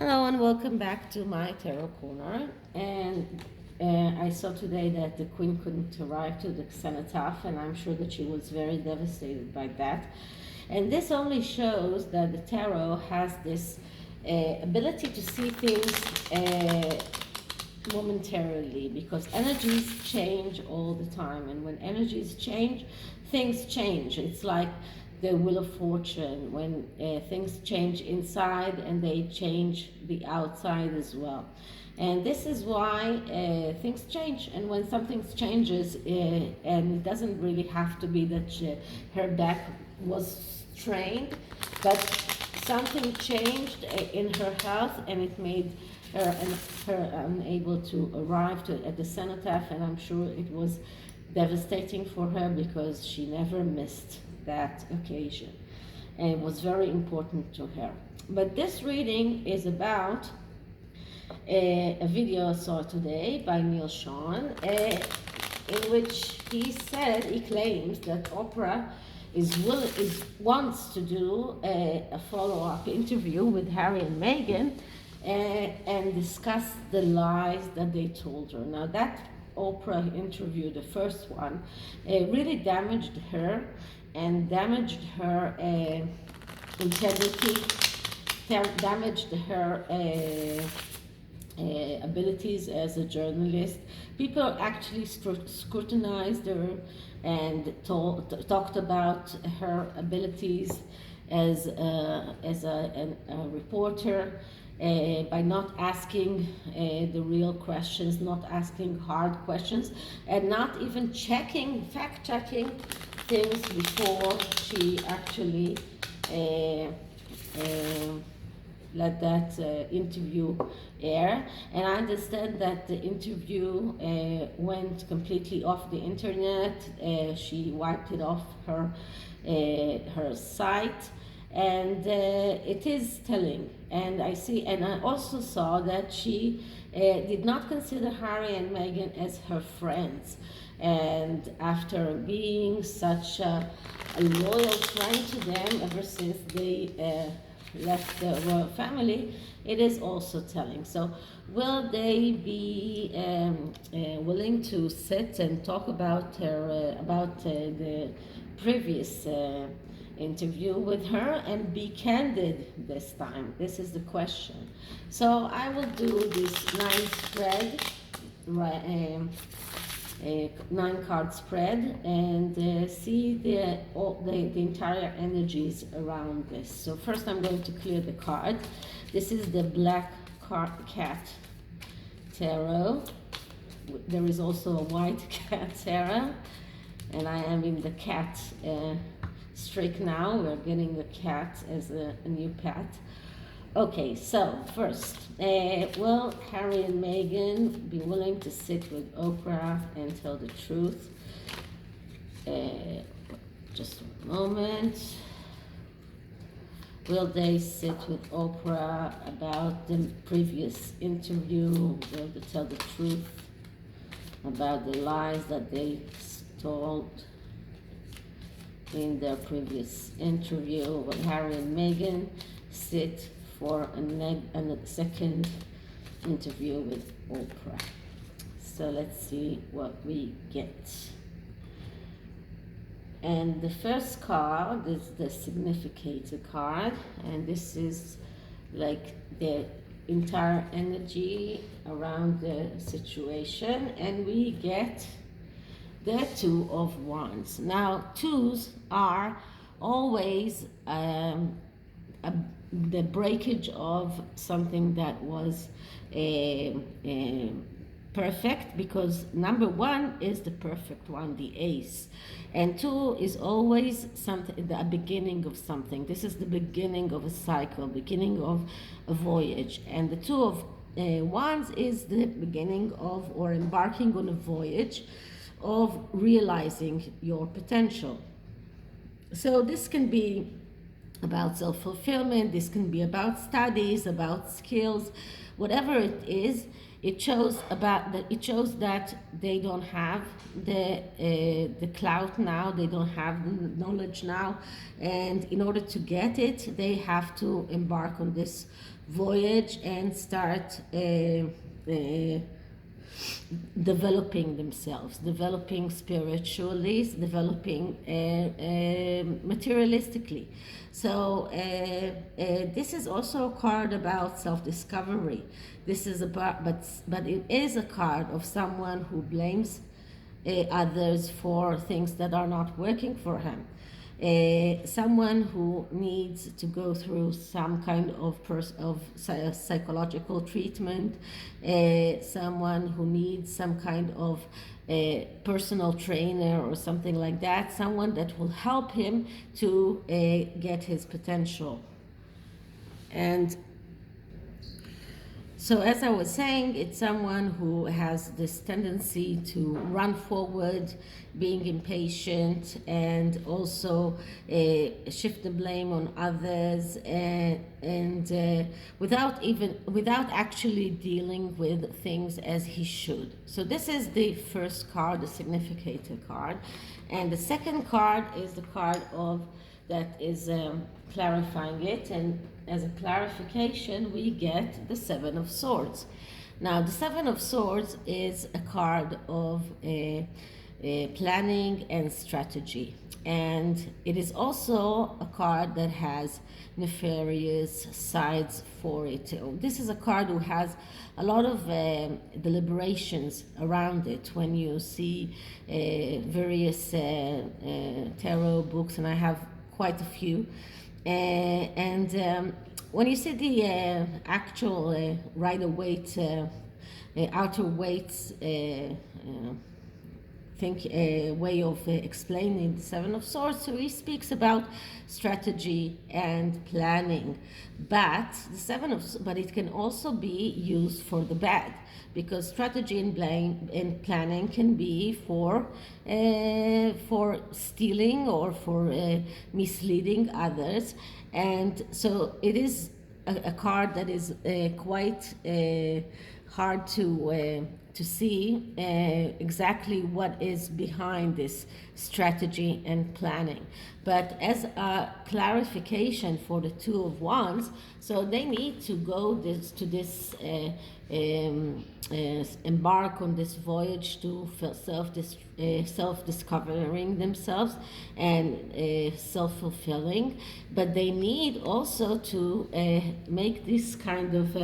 Hello and welcome back to my tarot corner. And I saw today that the queen couldn't arrive to the cenotaph, and I'm sure that she was very devastated by that. And this only shows that the tarot has this ability to see things momentarily, because energies change all the time, and when energies change, things change. It's like the wheel of fortune, when things change inside and they change the outside as well. And this is why things change. And when something changes, and it doesn't really have to be that her back was strained, but something changed in her health, and it made her unable to arrive at the cenotaph. And I'm sure it was devastating for her, because she never missed that occasion, and it was very important to her. But this reading is about a video I saw today by Neil Sean, in which he claims that Oprah wants to do a follow-up interview with Harry and Meghan, and discuss the lies that they told her. Now, that Oprah interview, the first one, really damaged her, and damaged her integrity, damaged her abilities as a journalist. People actually scrutinized her and talked about her abilities as a reporter, by not asking the real questions, not asking hard questions, and not even fact-checking things before she actually let that interview air. And I understand that the interview went completely off the internet. She wiped it off her site, and it is telling. And I also saw that she did not consider Harry and Meghan as her friends. And after being such a loyal friend to them ever since they left the royal family, it is also telling. So will they be willing to sit and talk about the previous interview with her, and be candid this time? This is the question. So I will do this 9 card spread, and see the entire energies around this. So first I'm going to clear the card. This is the Black Cat Tarot. There is also a White Cat Tarot, and I am in the cat streak now. We're getting the cat as a new pet. Okay, so first, will Harry and Meghan be willing to sit with Oprah and tell the truth? Just a moment. Will they sit with Oprah about the previous interview? Will they tell the truth about the lies that they told in their previous interview? Will Harry and Meghan sit for a second interview with Oprah? So let's see what we get. And the first card is the Significator Card, and this is like the entire energy around the situation, and we get the Two of Wands. Now, twos are always the breakage of something that was perfect, because number one is the perfect one, the Ace, and two is always something, the beginning of something. This is the beginning of a cycle, beginning of a voyage, and the Two of Wands is the beginning of, or embarking on a voyage of realizing your potential. So this can be about self-fulfillment, this can be about studies, about skills, whatever it is. It shows that they don't have the clout now, they don't have the knowledge now, and in order to get it, they have to embark on this voyage and start developing themselves, developing spiritually, developing materialistically. So this is also a card about self-discovery. This is about, but it is a card of someone who blames others for things that are not working for him. Someone who needs to go through some kind of psychological treatment, someone who needs some kind of personal trainer or something like that, someone that will help him to get his potential. And so as I was saying, it's someone who has this tendency to run forward, being impatient, and also shift the blame on others, and without actually dealing with things as he should. So this is the first card, the Significator card. And the second card is the card of that is clarifying it, and as a clarification we get the Seven of Swords. Now the Seven of Swords is a card of planning and strategy, and it is also a card that has nefarious sides for it. This is a card who has a lot of deliberations around it. When you see various tarot books, and I have quite a few, and when you see the actual Rider-Waite, Outer-Waite's way of explaining the Seven of Swords, so he speaks about strategy and planning, but but it can also be used for the bad, because strategy and planning can be for stealing or for misleading others. And so it is a card that is quite hard to see exactly what is behind this strategy and planning. But as a clarification for the Two of Wands, so they need to go embark on this voyage to self-discovering themselves and self-fulfilling, but they need also to make this kind of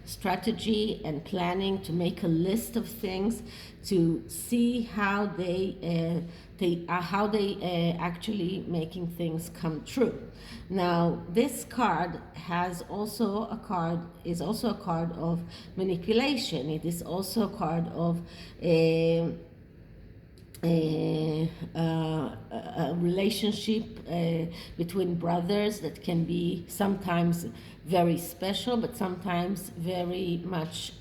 strategy and planning, to make a list of things, to see how they actually making things come true. Now this card is also a card of manipulation. It is also a card of a relationship between brothers that can be sometimes very special, but sometimes very much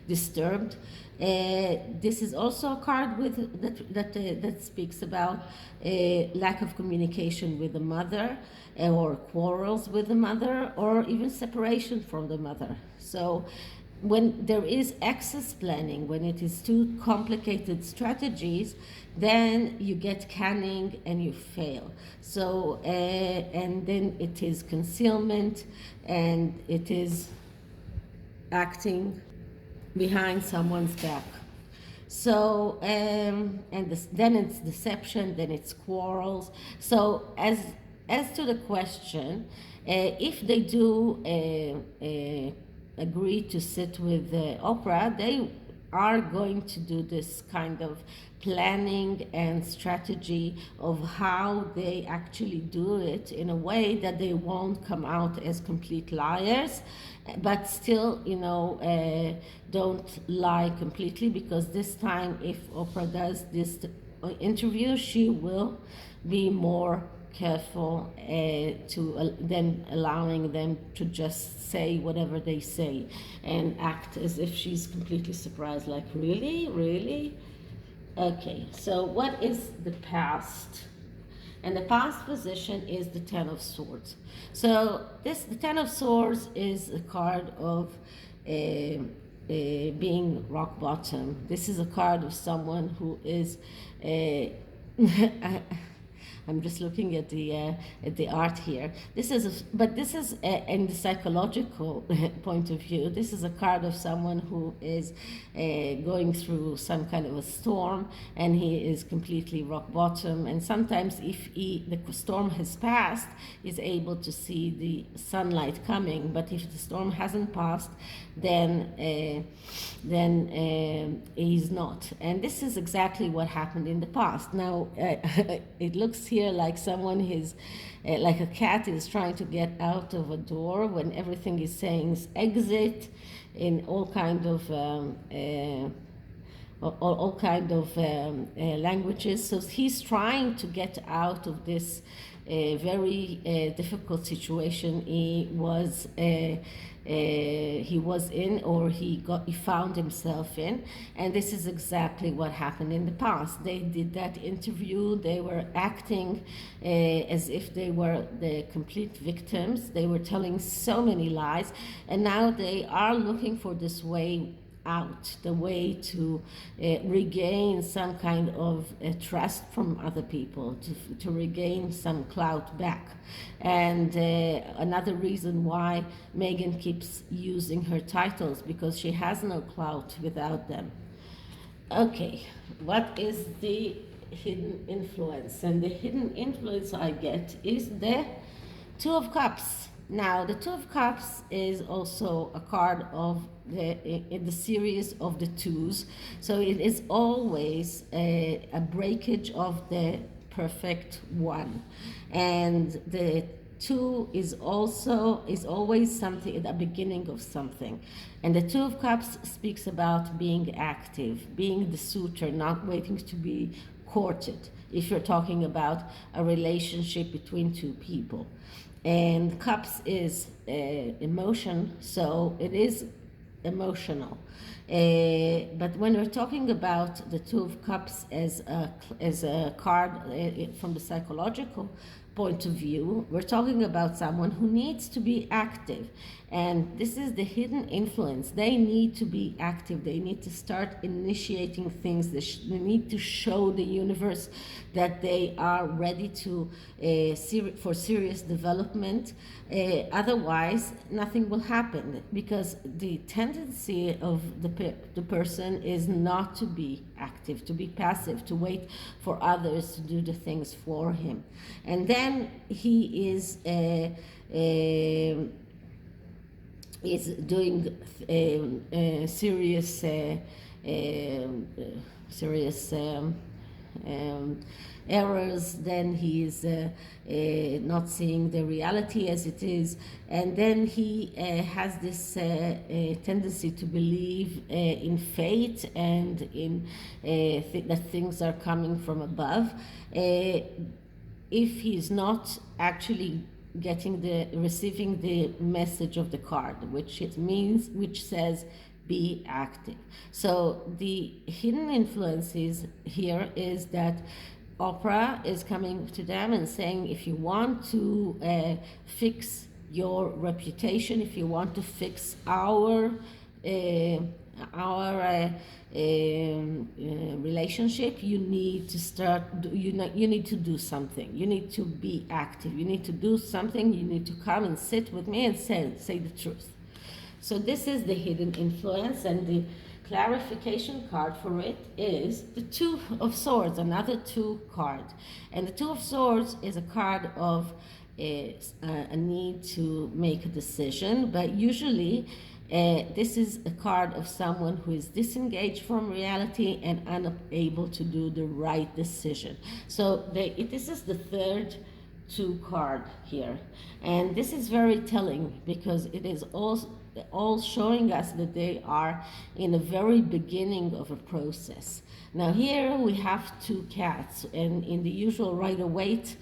disturbed. This is also a card that speaks about lack of communication with the mother, or quarrels with the mother, or even separation from the mother. So when there is excess planning, when it is too complicated strategies, then you get canning and you fail. So and then it is concealment, and it is acting behind someone's back. So then it's deception, then it's quarrels. So as to the question, if they do agree to sit with Oprah, they are going to do this kind of planning and strategy of how they actually do it in a way that they won't come out as complete liars, but still, don't lie completely, because this time, if Oprah does this interview, she will be more careful than allowing them to just say whatever they say and act as if she's completely surprised, like, really? Okay, so what is the past? And the past position is the Ten of Swords. So the Ten of Swords is a card of being rock bottom. This is a card of someone who is I'm just looking at the art here. But this is in the psychological point of view. This is a card of someone who is going through some kind of a storm, and he is completely rock bottom. And sometimes, if the storm has passed, he's able to see the sunlight coming. But if the storm hasn't passed, then he's not. And this is exactly what happened in the past. Now, it looks here like someone is, like a cat is trying to get out of a door when everything is saying exit in all kind of languages. So he's trying to get out of this very difficult situation he was in, or he found himself in. And this is exactly what happened in the past. They did that interview. They were acting as if they were the complete victims. They were telling so many lies, and now they are looking for this way out, the way to regain some kind of trust from other people, to regain some clout back. And another reason why Megan keeps using her titles, because she has no clout without them. Okay, what is the hidden influence? And the hidden influence I get is the Two of Cups. Now, the Two of Cups is also a card of in the series of the twos. So it is always a breakage of the perfect one. And the two is always something at the beginning of something. And the Two of Cups speaks about being active, being the suitor, not waiting to be courted, if you're talking about a relationship between two people. And cups is emotion, so it is emotional. But when we're talking about the Two of Cups as a card from the psychological point of view, we're talking about someone who needs to be active. And this is the hidden influence. They need to be active. They need to start initiating things. They need to show the universe that they are ready to for serious development. Otherwise, nothing will happen, because the tendency of the person is not to be active, to be passive, to wait for others to do the things for him. And then he is doing serious errors. Then he is not seeing the reality as it is, and then he has this tendency to believe in fate and in that things are coming from above. If he's not actually receiving the message of the card, which says be active. So the hidden influences here is that Oprah is coming to them and saying, if you want to fix your reputation, if you want to fix our relationship, you need to start. You need to do something. You need to be active. You need to do something. You need to come and sit with me and say the truth. So this is the hidden influence, and the clarification card for it is the Two of Swords, another two card. And the Two of Swords is a card of a need to make a decision, but usually this is a card of someone who is disengaged from reality and unable to do the right decision. So this is the third two card here, and this is very telling, because it is all showing us that they are in the very beginning of a process. Now here we have two cats, and in the usual Rider-Waite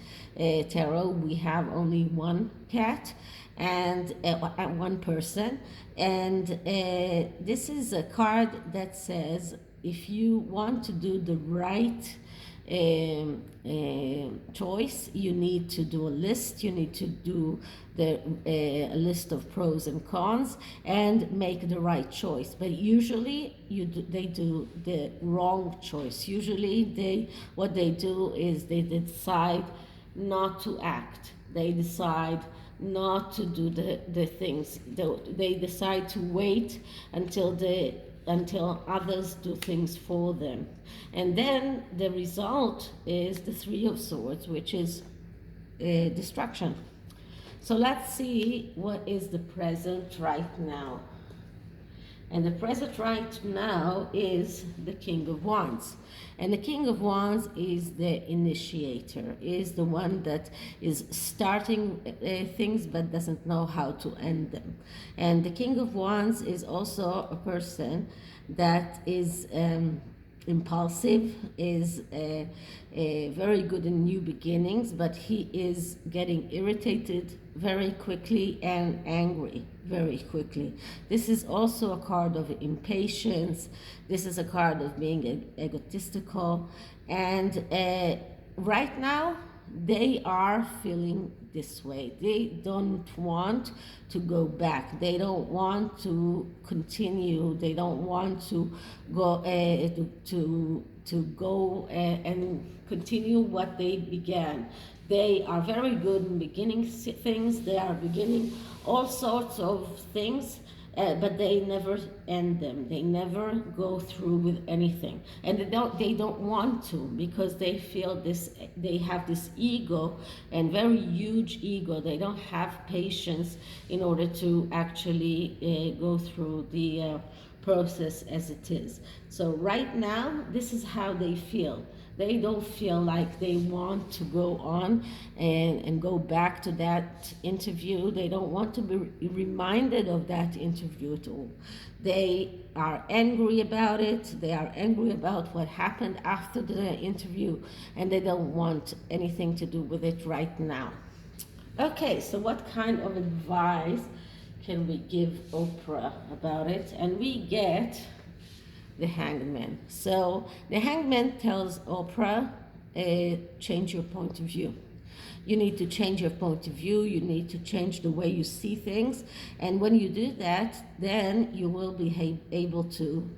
tarot we have only one cat and one person, and this is a card that says, if you want to do the right choice, you need to do a list. You need to do a list of pros and cons and make the right choice. But usually they do the wrong choice. Usually what they do is they decide not to act. They decide not to do the things. They decide to wait until others do things for them. And then the result is the Three of Swords, which is destruction. So let's see what is the present right now. And the present right now is the King of Wands. And the King of Wands is the initiator, is the one that is starting things but doesn't know how to end them. And the King of Wands is also a person that is impulsive, is very good in new beginnings, but he is getting irritated very quickly and angry very quickly. This is also a card of impatience. This is a card of being egotistical. And right now, they are feeling this way. They don't want to go back. They don't want to continue. They don't want to go to go and continue what they began. They are very good in beginning things. They are beginning all sorts of things, but they never end them. They never go through with anything, and they don't want to, because they feel this. They have this ego, and very huge ego. They don't have patience in order to actually go through the process as it is. So right now, this is how they feel. They don't feel like they want to go on and go back to that interview. They don't want to be reminded of that interview at all. They are angry about it. They are angry about what happened after the interview, and they don't want anything to do with it right now. Okay, so what kind of advice can we give Oprah about it? And we get the Hangman. So the Hangman tells Oprah, change your point of view. You need to change your point of view. You need to change the way you see things. And when you do that, then you will be able to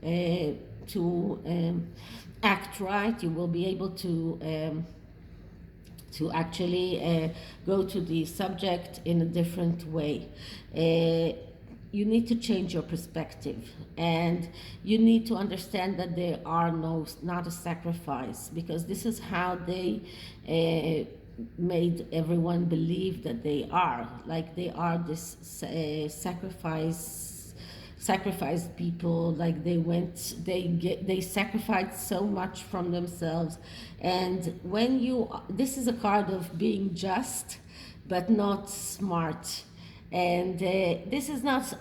act right. You will be able to actually go to the subject in a different way. You need to change your perspective, and you need to understand that there are not a sacrifice, because this is how they made everyone believe that they are, like they are this sacrificed people, like they sacrificed so much from themselves. And this is a card of being just but not smart. And this is not.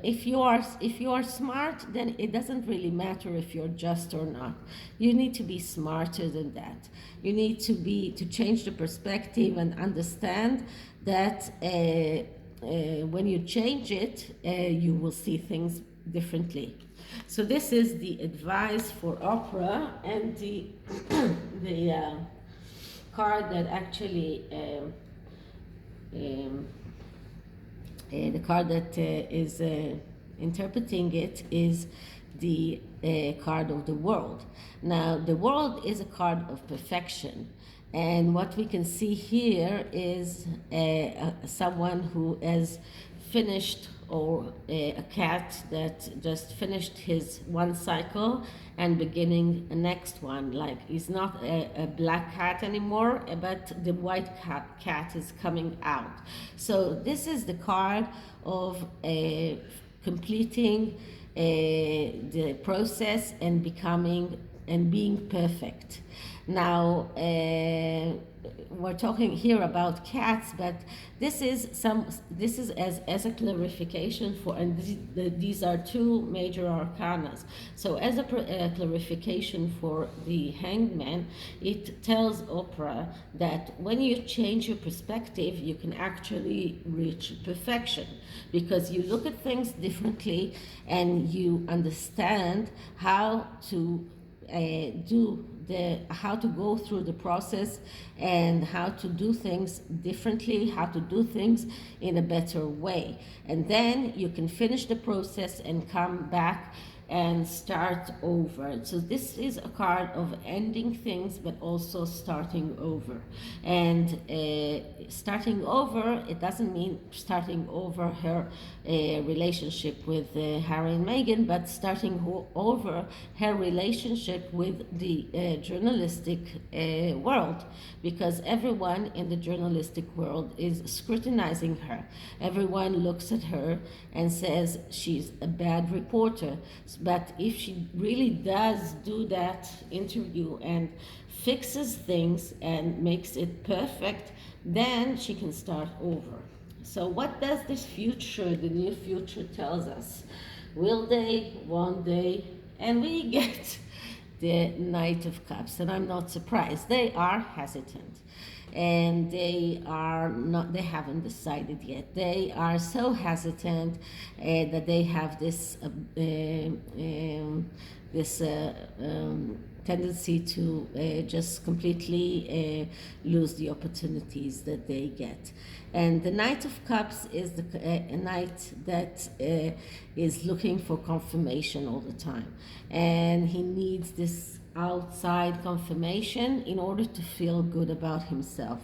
If you are smart, then it doesn't really matter if you're just or not. You need to be smarter than that. You need to change the perspective and understand that when you change it, you will see things differently. So this is the advice for Oprah, and the card that actually. The card that is interpreting it is the card of the World. Now, the World is a card of perfection. And what we can see here is someone who has finished, or a cat that just finished his one cycle and beginning a next one. Like, he's not a black cat anymore, but the white cat is coming out. So this is the card of completing the process and becoming and being perfect. Now, we're talking here about cats, but this is as a clarification for, and these are two major arcanas. So as a clarification for the Hangman, it tells Oprah that when you change your perspective, you can actually reach perfection, because you look at things differently and you understand how to how to go through the process and how to do things differently, how to do things in a better way. And then you can finish the process and come back and start over. So this is a card of ending things, but also starting over. And starting over, it doesn't mean starting over her relationship with Harry and Meghan, but starting over her relationship with the journalistic world, because everyone in the journalistic world is scrutinizing her. Everyone looks at her and says she's a bad reporter. But if she really does do that interview and fixes things and makes it perfect, then she can start over. So what does this future, the near future, tells us? Will they? Won't they? And we get the Knight of Cups, and I'm not surprised. They are hesitant, and they are not, they haven't decided yet. They are so hesitant that they have this tendency to just completely lose the opportunities that they get. And the Knight of Cups is a knight that is looking for confirmation all the time, and he needs this outside confirmation in order to feel good about himself.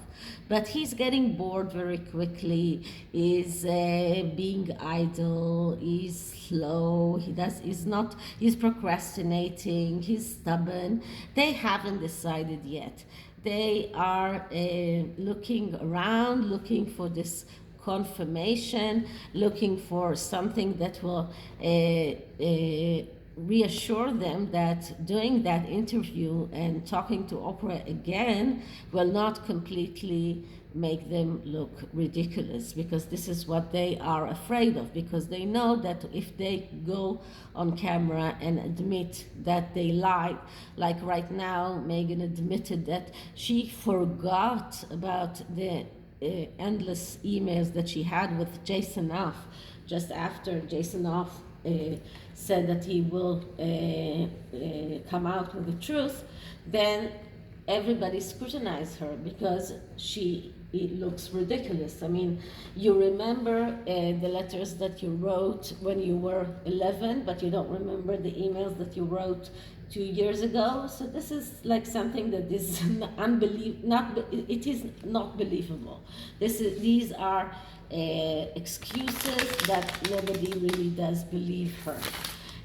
But he's getting bored very quickly, he's being idle, he's slow, he's procrastinating, he's stubborn. They haven't decided yet. They are looking around, looking for this confirmation, looking for something that will reassure them that doing that interview and talking to Oprah again will not completely make them look ridiculous, because this is what they are afraid of, because they know that if they go on camera and admit that they lied, like right now Meghan admitted that she forgot about the endless emails that she had with Jason Off just after Jason Off said that he will come out with the truth, then everybody scrutinized her because it looks ridiculous. I mean, you remember the letters that you wrote when you were 11, but you don't remember the emails that you wrote 2 years ago. So this is like something that is it is not believable. These are excuses that nobody really does believe her.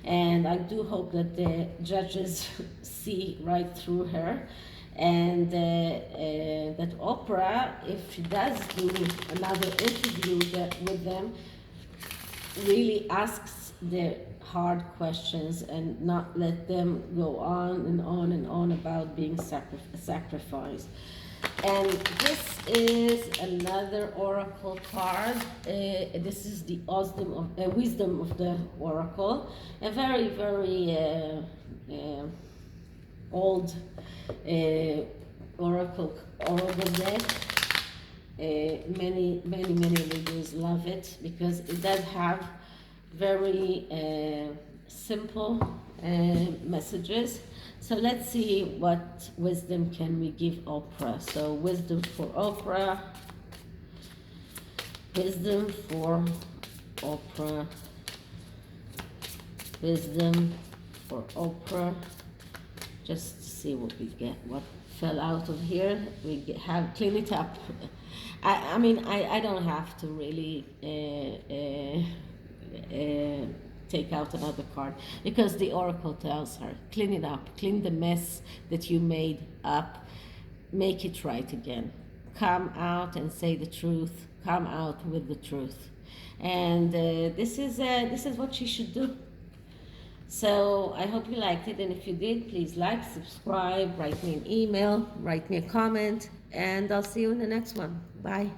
And I do hope that the judges see right through her, and that Oprah, if she does do another interview with them, really asks the hard questions and not let them go on and on and on about being sacrificed. And this is another oracle card. This is the wisdom of the oracle, a very, very old oracle deck. Many readers love it because it does have very simple messages. So let's see what wisdom can we give Oprah. So wisdom for Oprah. Wisdom for Oprah. Wisdom for Oprah. Just to see what we get. What fell out of here? We have clean it up. I mean, I don't have to really take out another card, because the oracle tells her, clean it up, clean the mess that you made up, make it right again, come out and say the truth, come out with the truth. And this is what she should do. So I hope you liked it, and if you did, please like, subscribe, write me an email, write me a comment, and I'll see you in the next one. Bye.